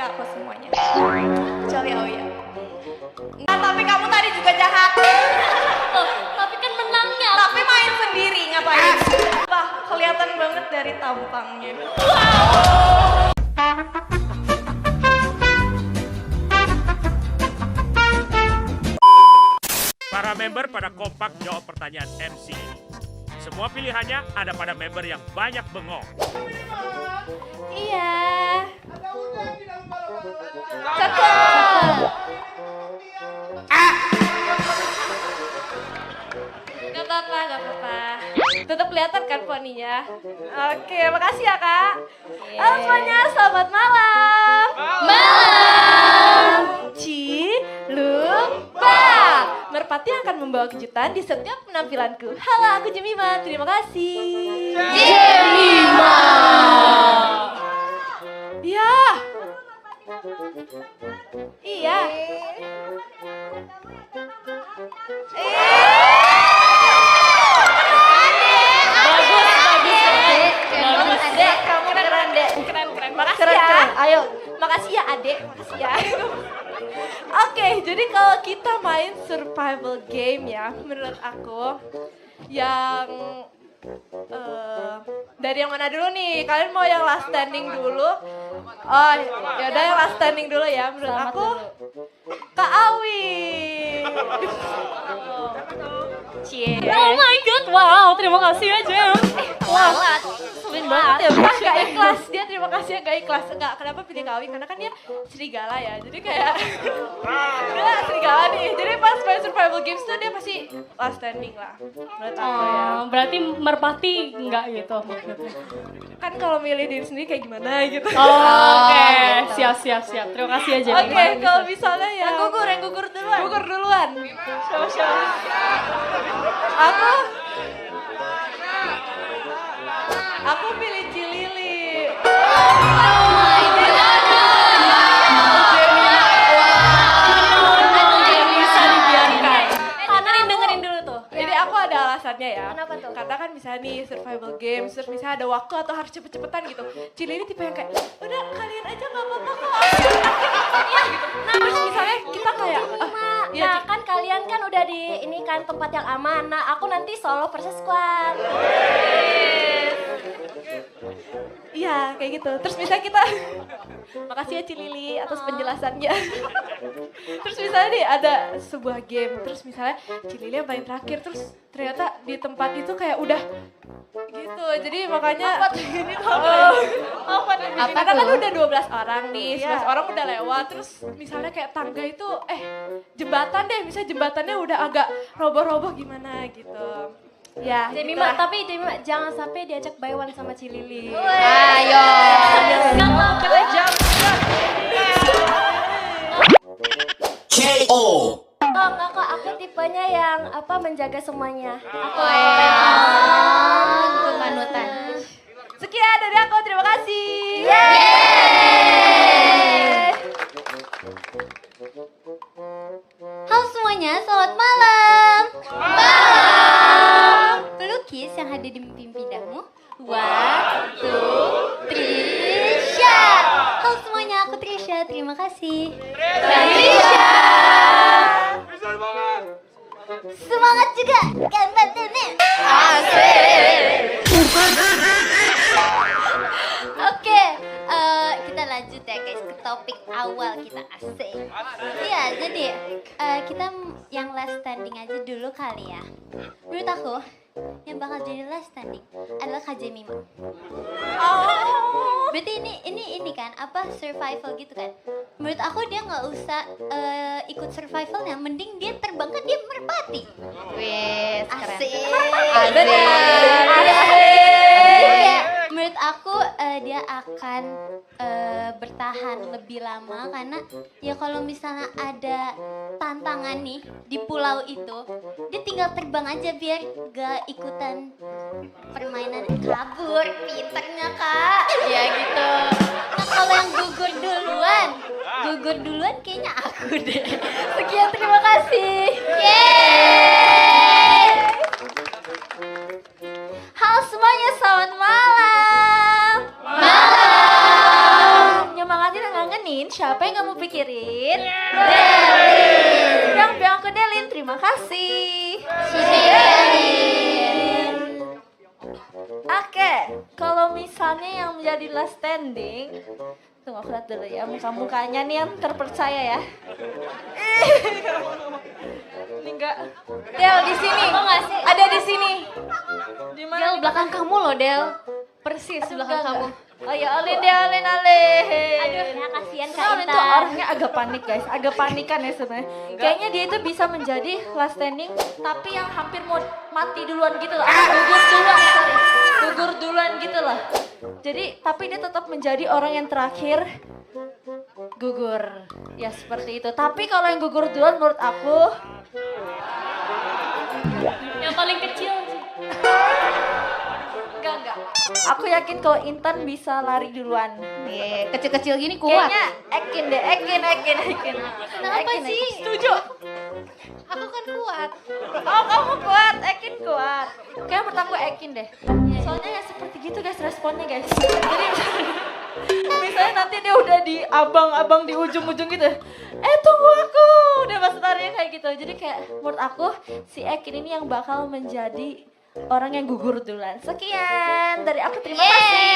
aku semuanya. Kecuali Auya. Nah, tapi kamu tadi juga jahat. Oh, tapi kan menangnya. Tapi main sendiri ngapain? Wah, kelihatan banget dari tampangnya. Para member pada kompak jawab pertanyaan MC ini. Semua pilihannya ada pada member yang banyak bengong. Iya. Cakep. Gak apa-apa, gak apa-apa. Tetap kelihatan kan poninya. Oke, makasih ya kak. Halo semuanya, selamat malam. Malam. Lupa. Merpati akan membawa kejutan di setiap penampilanku. Halo, aku Jemima. Terima kasih. Jemima. Iya. Iya. Bagus, Dek. Kamu keren, Dek. Keren. Makasih ya. Ayo, makasih ya, Adek. Makasih ya. Oke, jadi kalau kita main survival game ya, menurut aku yang dari yang mana dulu nih? Kalian mau yang last standing dulu? Oh, ya udah yang last standing dulu ya. Menurut aku Kak Awi. Cie. Oh my god, wow, terima kasih ya Jem. Wow, sulit banget ya. Gak ikhlas, dia terima kasih ya gak ikhlas. Enggak, kenapa pilih Kak Awi? Karena kan dia serigala ya, jadi kayak dia serigala nih. Jadi pas main survival games tuh dia pasti last standing lah. Menurut aku ya. Oh, berarti merpati enggak gitu. Kan kalau milih diri sendiri kayak gimana gitu. Oh, oke, siap. Terima kasih ya Jem. Oke, kalau misalnya ya yang gugur duluan. Gugur duluan. Siapa? Aku pilih Cilili. Bisa dibiarkan. Dengerin dulu tuh. Jadi aku ada alasannya ya. Kenapa tuh? Karena kan misalnya nih survival games, terus misalnya ada waktu atau harus cepet-cepetan gitu. Cilili tipe yang kayak, udah kalian aja gak apa-apa kok. Iya gitu. Nah, terus misalnya kita kayak, Nah kan kalian kan udah di ini kan tempat yang aman. Nah aku nanti solo versus squad. iya kayak gitu. Terus misalnya kita, makasih ya Cilili atas penjelasannya. Terus misalnya nih ada sebuah game, terus misalnya Cilili yang paling terakhir, terus ternyata di tempat itu kayak udah gitu. Jadi makanya ini tuh karena kan udah 12 orang nih, 11 orang udah lewat, terus misalnya kayak tangga itu jembatan deh, misalnya jembatannya udah agak roboh-roboh gimana gitu. Ya, Jemima, tapi Jemima jangan sampai diajak buy one sama Cilili. ayo. Kita jam. KO. Enggak kok, aku tipenya yang menjaga semuanya. Aku panutan. Sekian dari aku, terima kasih. Halo semuanya, selamat malam. Malam. Pelukis yang hadir di mimpi indahmu. 1, 2, 3, shot. Halo semuanya, aku Trisha. Terima kasih. Trisha. Semangat juga. Gambar nih. Oke, kita lanjut ya guys ke topik awal kita asik. Iya, jadi kita yang last standing aja dulu kali ya. Menurut aku, yang bakal jadi last standing adalah Kak Jemima. Berarti ini kan survival gitu kan? Menurut aku dia nggak usah ikut survivalnya, mending dia terbang kan dia merpati. Wes, Asik. Menurut aku dia akan bertahan lebih lama karena ya kalau misalnya ada tantangan nih di pulau itu, dia tinggal terbang aja biar gak ikutan permainan kabur. Pinternya kak, ya gitu. Nah kalau yang gugur duluan kayaknya aku deh. Sekian, terima kasih. Yeay. Halo semuanya, selamat malam. Nyemangatin dan ngangenin. pikirin? Siapa yang kamu pikirin? Delin. Yang bilang aku Delin, terima kasih. Oke, kalau misalnya yang menjadi last standing, tunggu aku lihat dulu ya muka-mukanya nih yang terpercaya ya. Ini enggak. Del di sini. Ada di sini. Di mana? Del, belakang kamu loh, Del. Persis belakang Enggak, kamu. enggak. Oh ya, Alin deh, Alin. Aduh, ya kasihan Kak Alin tuh Intan. orangnya agak panik guys, agak panikan ya sebenarnya. Kayaknya dia itu bisa menjadi last standing, tapi yang hampir mau mati duluan gitu loh. Gugur duluan, sorry. Gugur duluan gitu loh. Jadi, tapi dia tetap menjadi orang yang terakhir gugur. Ya seperti itu. Tapi kalau yang gugur duluan menurut aku, Yang paling kecil. enggak. Aku yakin kalau Intan bisa lari duluan. Kecil-kecil gini kuat. Kayaknya Ekin. Kenapa sih? Setuju. Aku kan kuat. Oh kamu kuat, Ekin kuat. Kayaknya menurut aku Ekin deh. Soalnya ya seperti gitu guys responnya guys. Jadi misalnya nanti dia udah di abang-abang di ujung-ujung gitu. Tunggu aku. Udah pas larinya kayak gitu. Jadi kayak menurut aku si Ekin ini yang bakal menjadi orang yang gugur duluan. Sekian dari aku, terima kasih.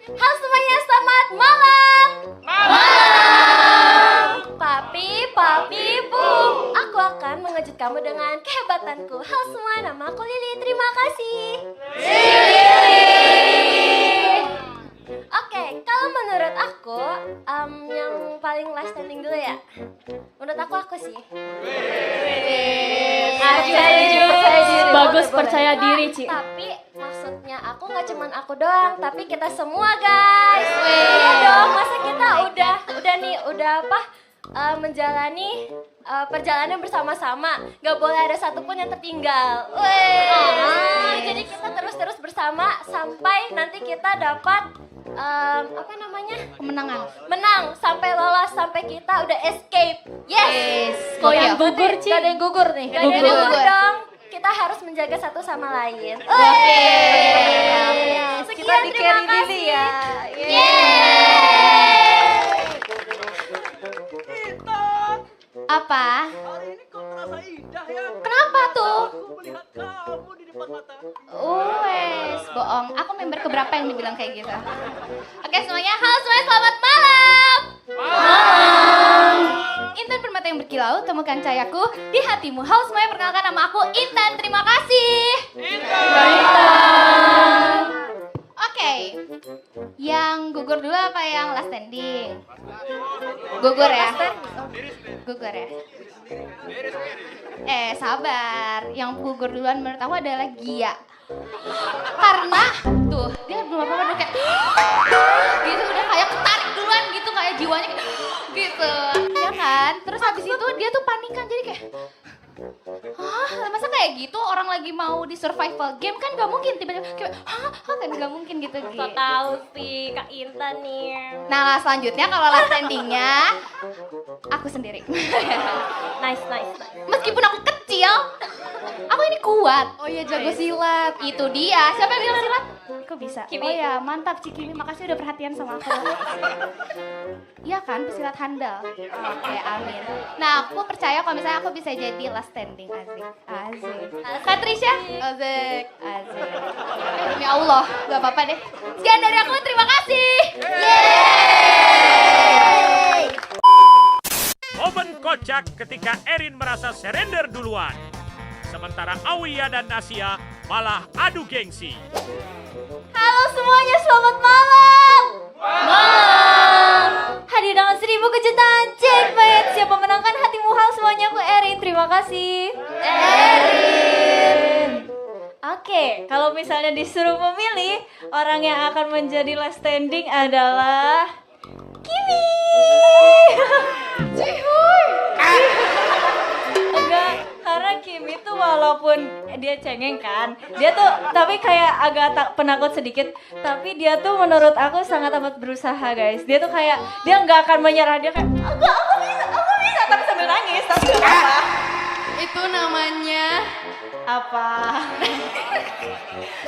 Halo semuanya, selamat malam. Papi, bum. Aku akan mengejut kamu dengan kehebatanku. Halo semua, nama aku Lili. Terima kasih. Oke, kalau menurut aku, yang paling last standing dulu ya. Menurut aku sih. Bagus, percaya diri, Ci. Tapi maksudnya aku nggak cuman aku doang, tapi kita semua guys. Iya dong, masa kita udah menjalani perjalanan bersama-sama, nggak boleh ada satupun yang tertinggal. Jadi kita terus bersama sampai nanti kita dapat menang sampai lolos, sampai kita udah escape. Yes. Kok yang gugur, Ci? Gak ada yang gugur nih. Gak ada yang gugur dong. Kita harus menjaga satu sama lain. Kita di carry Lili ya. Apa? Hari ini kok terasa indah ya? Kenapa tuh? Aku melihat kamu di depan mata. Wes, bohong. Aku member keberapa yang dibilang kayak gitu? Oke semuanya, halo semuanya, selamat malam. Intan permata yang berkilau, temukan cahayaku di hatimu. Halo semuanya, perkenalkan nama aku Intan. Terima kasih. Intan. Oke, yang gugur dulu apa yang last standing? Gugur ya? Gugur ya? Sabar. Yang gugur duluan menurut aku adalah Gia. Karena tuh dia belum apa-apa udah kayak gitu, udah kayak ketarik duluan gitu, kayak jiwanya gitu, ya kan? Terus habis itu dia tuh panikan, jadi kayak masa kayak gitu orang lagi mau di survival game kan gak mungkin tiba-tiba kayak kan gak mungkin gitu gitu. So tahu sih Kak Intan nih. Nah selanjutnya kalau last standingnya aku sendiri. Nice. Meskipun aku kecil, aku ini kuat. Oh iya jago silat. Itu dia. Siapa yang bilang silat? Kok bisa? Oh ya, mantap Cikimi. Makasih udah perhatian sama aku. Iya kan, pesilat handal. Oke, amin. Nah, aku percaya kalau misalnya aku bisa jadi last standing. Asik. Katrisha? Asik. Demi Allah, gak apa-apa deh. Sekian dari aku, terima kasih. Yeay! Momen kocak ketika Erin merasa surrender duluan. Sementara Aulia dan Nasia malah adu gengsi. Halo semuanya, selamat malam. Hadir dengan 1000 kejutan. Jackpot, siapa menangkan hatimu? Hal semuanya, aku Erin. Terima kasih. Erin. Oke, kalau misalnya disuruh memilih, orang yang akan menjadi last standing adalah Kimi. Enggak, karena Kimi tuh walaupun dia cengeng kan, dia tuh tapi kayak agak penakut sedikit, tapi dia tuh menurut aku sangat amat berusaha guys. Dia tuh kayak, dia nggak akan menyerah, dia kayak, aku bisa, tapi sambil nangis, tapi nggak apa. Itu namanya Apa?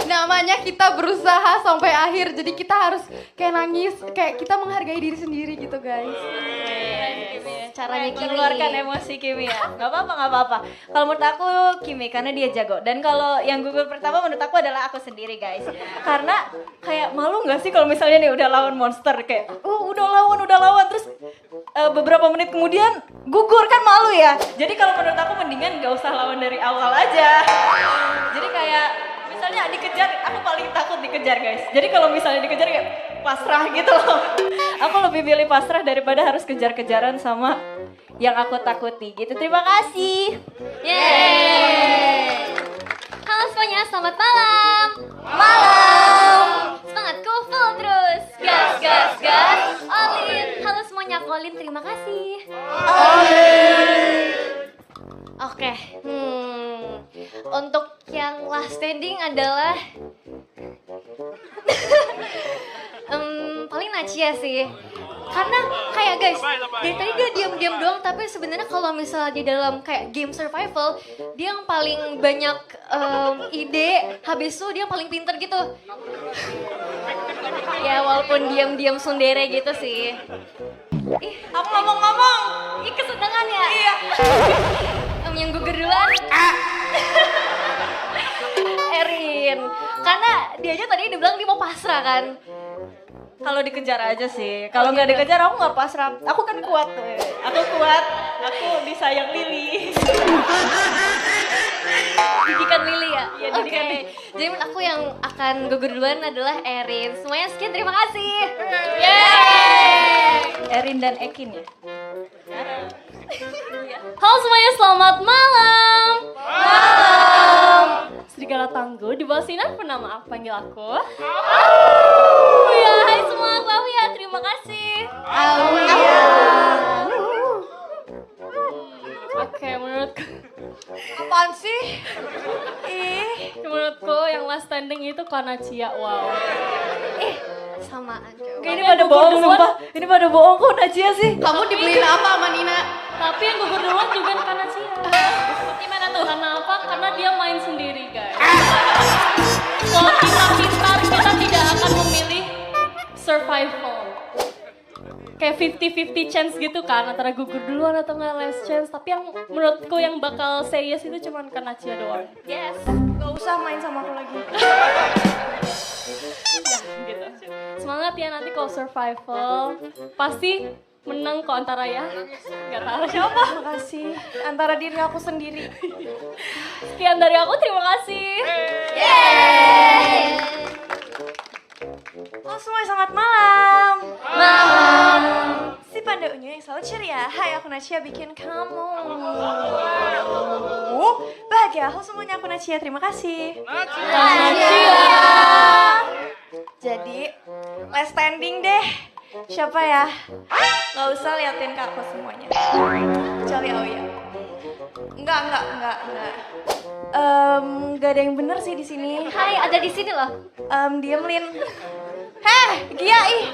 Namanya kita berusaha sampai akhir, jadi kita harus kayak nangis, kayak kita menghargai diri sendiri gitu guys. Caranya keluarkan emosi Kimi ya. Gak apa-apa. Kalau menurut aku Kimi karena dia jago. Dan kalau yang gugur pertama menurut aku adalah aku sendiri guys. Karena kayak malu nggak sih kalau misalnya nih udah lawan monster kayak, udah lawan terus beberapa menit kemudian gugur kan malu ya. Jadi kalau menurut aku mendingan gak usah lawan dari awal aja. Jadi kayak misalnya dikejar, aku paling takut dikejar guys. Jadi kalau misalnya dikejar kayak pasrah gitu loh. Aku lebih pilih pasrah daripada harus kejar-kejaran sama yang aku takuti gitu. Terima kasih. Yeay. Halo semuanya, selamat malam. Malam. Semangatku full terus. Gas. Olin. Halo semuanya, aku Olin. Terima kasih. Oke. Untuk yang last standing adalah paling Nacia sih. Karena kayak guys, dari tadi dia diam-diam doang, tapi sebenarnya kalau misalnya di dalam kayak game survival, dia yang paling banyak ide, habis itu dia paling pinter gitu. Ya walaupun diam-diam sundere gitu sih. Ih, Aku ngomong-ngomong. ih kesenangan ya? Iya. Yang gugur duluan. Erin. Karena dia aja tadi dibilang dia mau pasrah kan. Kalau dikejar aja sih. Kalau nggak dikejar aku nggak pasrah. Aku kan kuat. Aku kuat. Aku disayang Lili. Didikan Lili ya? Iya, Oke. didikan Lili. Jadi menurut aku yang akan gugur duluan adalah Erin. Semuanya sekian, terima kasih. Erin dan Ekin ya. Halo semuanya, selamat malam. Malam. Serigala Tangguh di bawah sinar pernah maaf panggil aku. Ya, hai semua, aku Awia, terima kasih. Oke, menurutku Apaan sih? menurutku yang last standing itu Kanacia. Wow. Sama aja. Kayak ini pada bohong sumpah. Ini pada bohong kok Najia sih. Kamu dibeliin apa sama Nina? Tapi yang gugur duluan juga Kanacia. Gimana tuh? Karena apa? Karena dia main sendiri, guys. Kalau kita pintar, kita tidak akan memilih survival. Kayak 50-50 chance gitu kan, antara gugur duluan atau nggak last chance. Tapi yang menurutku yang bakal say yes itu cuma Kanacia doang. Yes. Gak usah main sama aku lagi. Gitu. Semangat ya nanti kalau survival. Pasti menang kok antara ya. Gak tahu siapa. Makasih. Antara diri aku sendiri. Sekian dari aku, terima kasih. Halo semuanya, selamat malam. Malam. Si Panda Unyu yang selalu ceria. Hai, aku Nacia bikin kamu bahagia. Halo semuanya, aku Nacia. Terima kasih. Jadi, last standing deh. Siapa ya? Gak usah liatin ke aku semuanya. Kecuali Auya. Enggak. Gak ada yang bener sih di sini. Hai, ada di sini loh. Diem Lin. Heh, Gia ih.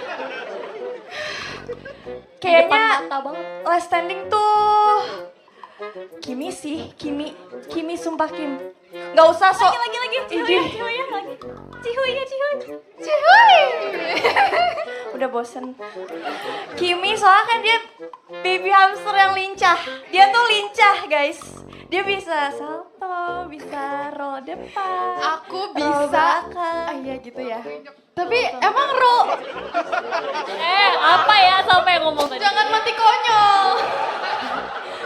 Kayaknya Mata banget. last standing tuh Kimi sih, Kimi sumpah Kim. Gak usah sok. Lagi. Cihuy lagi. Cihuy. Udah bosen. Kimi soalnya kan dia baby hamster yang lincah. Dia tuh lincah guys. Dia bisa salto, bisa roll depan. Aku roll bisa. belakang. Iya gitu ya. Tapi emang roll. Apa ya sampai ngomong tadi? Jangan mati konyol.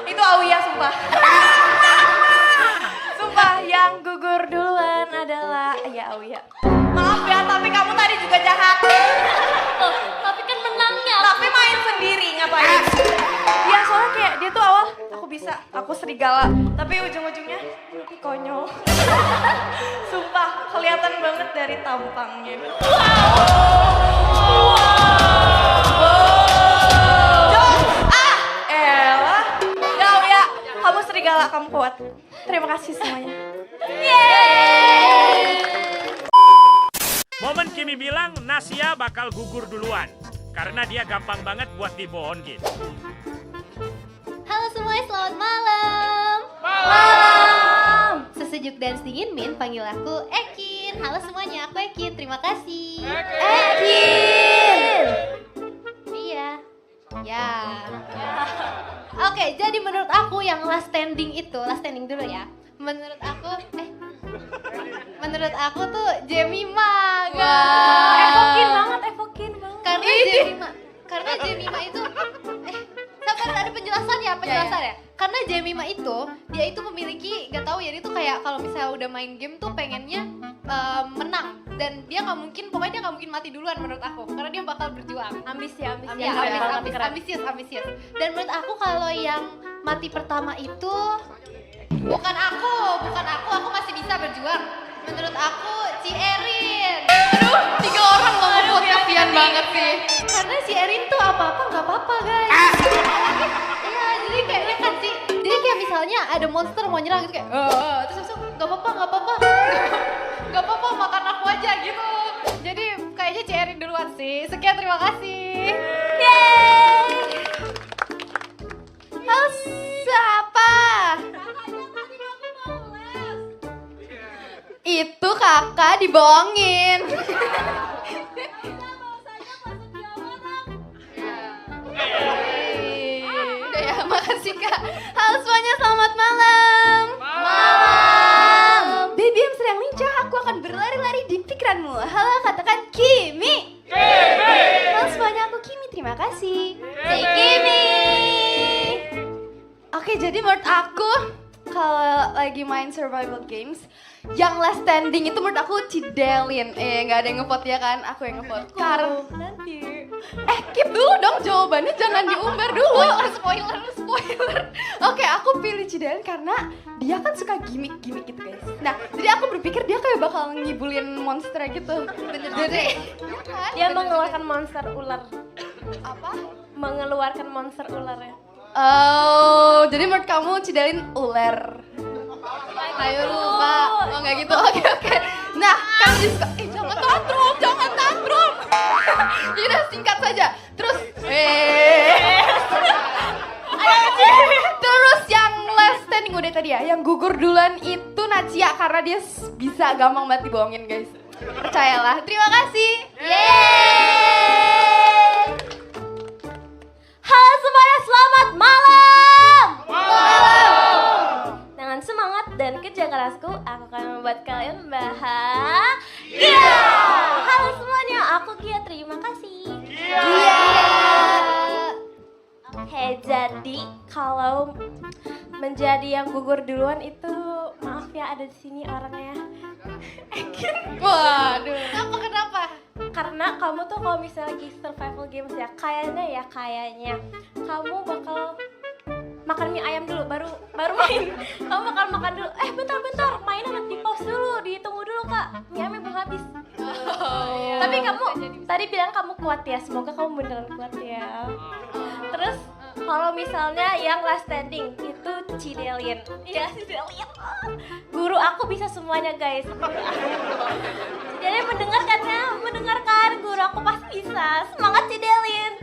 Itu Auya sumpah. Sumpah yang gugur duluan adalah ya Auya. Maaf ya, tapi kamu tadi juga jahat. Oh, tapi kan menangnya. Tapi main sendiri ngapain? Ya soalnya kayak dia tuh awal aku bisa, aku serigala. Tapi ujung-ujungnya nanti konyol. Sumpah kelihatan banget dari tampangnya. Elah. Ya Auya, kamu serigala, kamu kuat. Terima kasih semuanya. Momen Kimi bilang Nasia bakal gugur duluan. Karena dia gampang banget buat dibohongin. Halo semuanya, selamat malam. Malam. sejuk dan sedingin Min, panggil aku Ekin. Halo semuanya, aku Ekin. Terima kasih. Ekin. Iya. Ya. Oke, jadi menurut aku yang last standing dulu ya. Menurut aku tuh Jemima, guys. Evokin banget. Karena Jemima itu sabar, ada penjelasan ya. Karena Jemima itu dia itu memiliki, gak tahu ya, dia tuh kayak kalau misalnya udah main game tuh pengennya menang, dan dia nggak mungkin mati duluan menurut aku, karena dia bakal berjuang. Ambisius. Ambisius. Dan menurut aku kalau yang mati pertama itu bukan aku masih bisa berjuang. Menurut aku si Erin. Aduh, 3 orang loh ngevote, kasihan banget sih. Karena si Erin tuh apa-apa nggak apa-apa guys. Iya, jadi kayaknya kan sih. Jadi kayak misalnya ada monster mau nyerang gitu kayak, terus nggak apa-apa, makan aku aja gitu. Jadi kayaknya si Erin duluan sih. Sekian, terima kasih. Yeay. Halo, siapa? Itu kakak dibohongin. Udah ya, makasih kak. Halo semuanya, selamat malam. Malam. Baby yang sedang lincah, aku akan berlari-lari di pikiranmu. Halo, katakan Kimi. Halo semuanya, aku Kimi, terima kasih. Say Kimi. Oke, jadi menurut aku kalau lagi main survival games, yang last standing itu menurut aku Cidelin. Nggak ada yang ngevote ya kan? Aku yang ngevote. Karena Nanti. keep dulu dong jawabannya, jangan diumbar dulu. Spoiler. Oke, aku pilih Cidelin karena dia kan suka gimmick gitu guys. Nah, jadi aku berpikir dia kayak bakal ngibulin monster gitu. Bener. Jadi Dia mengeluarkan monster ular. apa? Mengeluarkan monster ular ya. Oh, jadi menurut kamu Cidelin ular. Ayo lupa. Oh, nggak gitu. Oke. Nah, kan dia suka, jangan tantrum. Yaudah, singkat saja. Terus, terus yang last standing udah tadi ya, yang gugur duluan itu Nacia karena dia bisa gampang banget dibohongin guys. Percayalah. Terima kasih. Yeay! Halo semuanya, selamat malam. Dengan semangat dan kerja kerasku, aku akan membuat kalian bahagia. Halo semuanya, aku Gia, terima kasih. Oke, jadi kalau menjadi yang gugur duluan itu, maaf ya, ada di sini orangnya. Waduh. Kenapa? Karena kamu tuh kalau misalnya lagi survival games ya, kayaknya kamu bakal makan mie ayam dulu baru main. Kamu bakal makan dulu. Bentar, mainan di pause dulu, ditunggu dulu kak, mie ayamnya belum habis. Tapi kamu tadi bilang kamu kuat ya, semoga kamu beneran kuat ya. Terus kalau misalnya yang last standing itu Cidelin. Ya, Cidelin. Guru aku bisa semuanya guys. Cidelin mendengarkan, guru aku pasti bisa. Semangat Cidelin.